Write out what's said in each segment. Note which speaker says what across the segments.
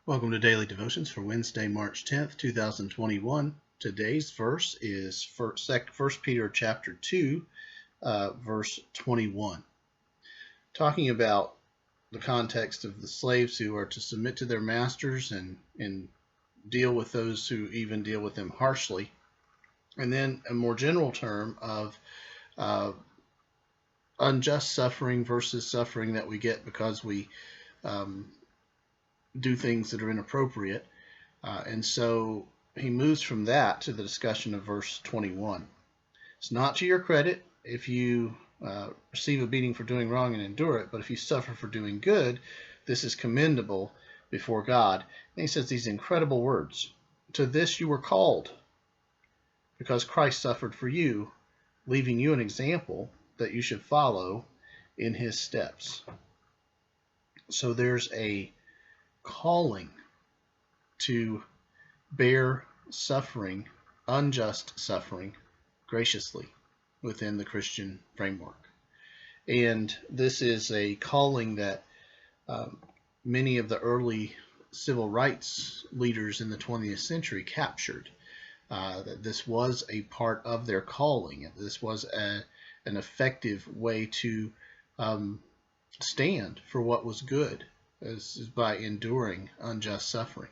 Speaker 1: Welcome to Daily Devotions for Wednesday, March 10th, 2021. Today's verse is 1 Peter chapter 2, verse 21. Talking about the context of the slaves who are to submit to their masters and deal with those who even deal with them harshly. And then a more general term of unjust suffering versus suffering that we get because we do things that are inappropriate. And so he moves from that to the discussion of verse 21. It's not to your credit if you receive a beating for doing wrong and endure it, but if you suffer for doing good, this is commendable before God. And he says these incredible words. To this you were called, because Christ suffered for you, leaving you an example that you should follow in his steps. So there's a calling to bear suffering, unjust suffering, graciously within the Christian framework. And this is a calling that many of the early civil rights leaders in the 20th century captured. That this was a part of their calling. This was an effective way to stand for what was good, as by enduring unjust suffering.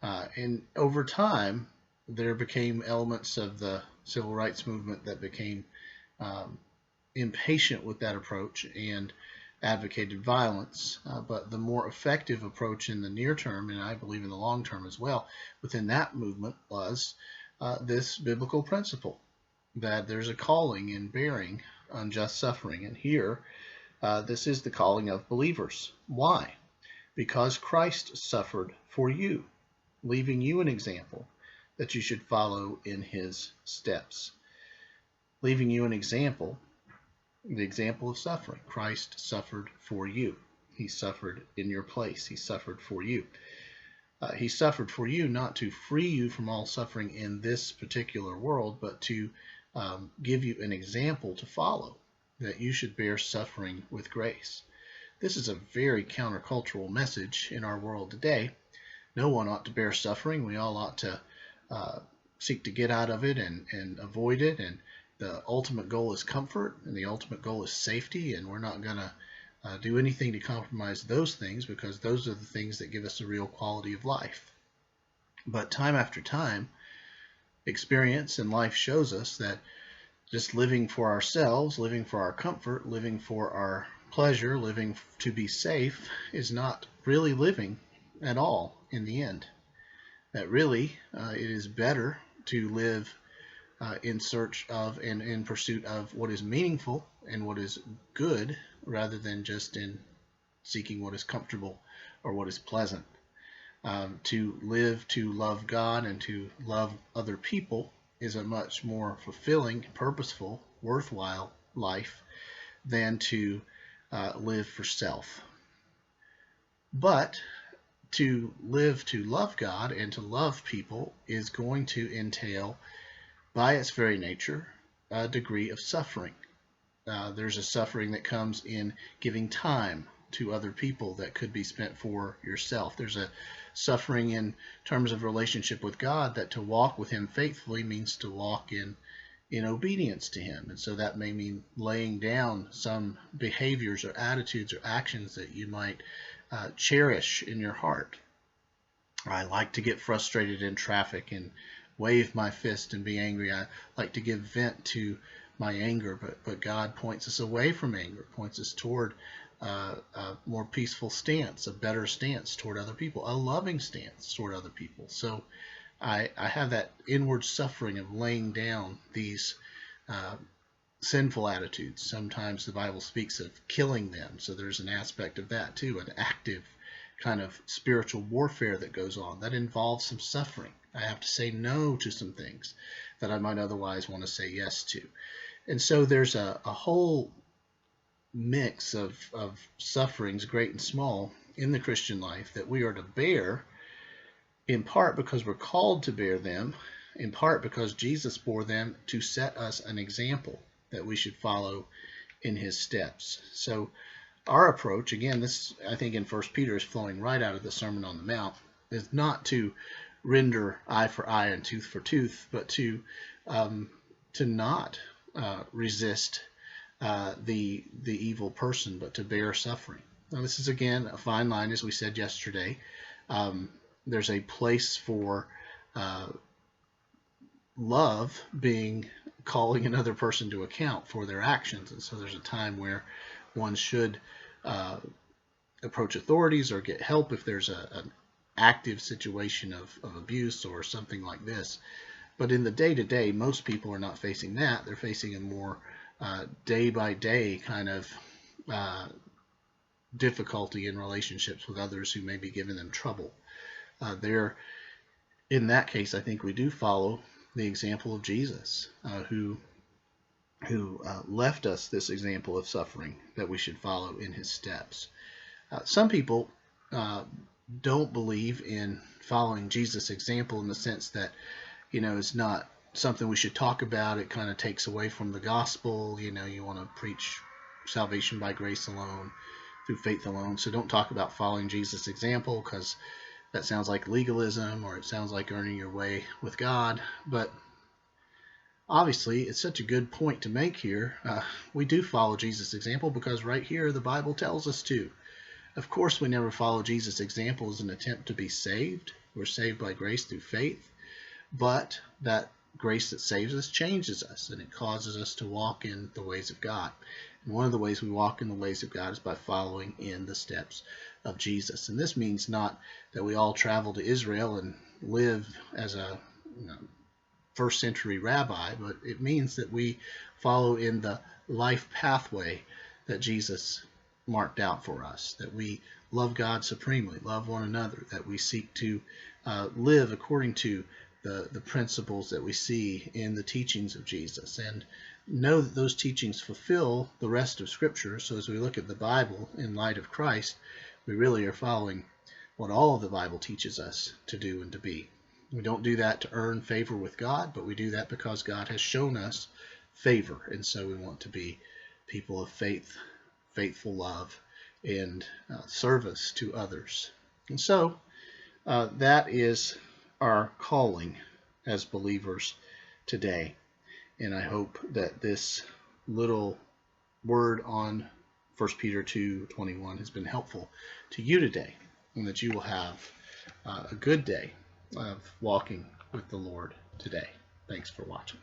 Speaker 1: And over time, there became elements of the civil rights movement that became impatient with that approach and advocated violence. But the more effective approach in the near term, and I believe in the long term as well, within that movement was this biblical principle that there's a calling in bearing unjust suffering. And here, this is the calling of believers. Why? Because Christ suffered for you, leaving you an example that you should follow in his steps. Leaving you an example, the example of suffering. Christ suffered for you. He suffered in your place. He suffered for you. He suffered for you not to free you from all suffering in this particular world, but to give you an example to follow, that you should bear suffering with grace. This is a very countercultural message in our world today. No one ought to bear suffering. We all ought to seek to get out of it and avoid it. And the ultimate goal is comfort, and the ultimate goal is safety. And we're not going to do anything to compromise those things, because those are the things that give us a real quality of life. But time after time, experience and life shows us that just living for ourselves, living for our comfort, living for our pleasure, living to be safe is not really living at all in the end. That really it is better to live in search of and in pursuit of what is meaningful and what is good, rather than just in seeking what is comfortable or what is pleasant. To live to love God and to love other people is a much more fulfilling, purposeful, worthwhile life than to live for self. But to live to love God and to love people is going to entail, by its very nature, a degree of suffering. There's a suffering that comes in giving time to other people that could be spent for yourself. There's a suffering in terms of relationship with God, that to walk with him faithfully means to walk in obedience to him. And so that may mean laying down some behaviors or attitudes or actions that you might cherish in your heart. I like to get frustrated in traffic and wave my fist and be angry. I like to give vent to my anger, but God points us away from anger, points us toward a more peaceful stance, a better stance toward other people, a loving stance toward other people. So I have that inward suffering of laying down these sinful attitudes. Sometimes the Bible speaks of killing them, so there's an aspect of that too, an active kind of spiritual warfare that goes on that involves some suffering. I have to say no to some things that I might otherwise want to say yes to. And so there's a whole mix of sufferings, great and small, in the Christian life that we are to bear, in part because we're called to bear them, in part because Jesus bore them to set us an example that we should follow in his steps. So our approach, again, this I think in 1 Peter is flowing right out of the Sermon on the Mount, is not to render eye for eye and tooth for tooth, but to not resist the evil person, but to bear suffering. Now, this is again a fine line, as we said yesterday. There's a place for love being calling another person to account for their actions, and so there's a time where one should approach authorities or get help if there's an active situation of abuse or something like this. But in the day-to-day, most people are not facing that. They're facing a more day-by-day kind of difficulty in relationships with others who may be giving them trouble. In that case, I think we do follow the example of Jesus, who left us this example of suffering that we should follow in his steps. Some people don't believe in following Jesus' example in the sense that, it's not something we should talk about. It kind of takes away from the gospel. You want to preach salvation by grace alone, through faith alone. So don't talk about following Jesus' example, because that sounds like legalism, or it sounds like earning your way with God. But obviously, it's such a good point to make here. We do follow Jesus' example because right here the Bible tells us to. Of course, we never follow Jesus' example as an attempt to be saved. We're saved by grace through faith, but that grace that saves us changes us, and it causes us to walk in the ways of God. And one of the ways we walk in the ways of God is by following in the steps of Jesus. And this means not that we all travel to Israel and live as a first century rabbi, but it means that we follow in the life pathway that Jesus marked out for us, that we love God supremely, love one another, that we seek to live according to the principles that we see in the teachings of Jesus, and know that those teachings fulfill the rest of Scripture. So as we look at the Bible in light of Christ, we really are following what all of the Bible teaches us to do and to be. We don't do that to earn favor with God, but we do that because God has shown us favor, and so we want to be people of faith, faithful love, and service to others. And so that is our calling as believers today. And I hope that this little word on 1 Peter 2:21 has been helpful to you today, and that you will have a good day of walking with the Lord today. Thanks for watching.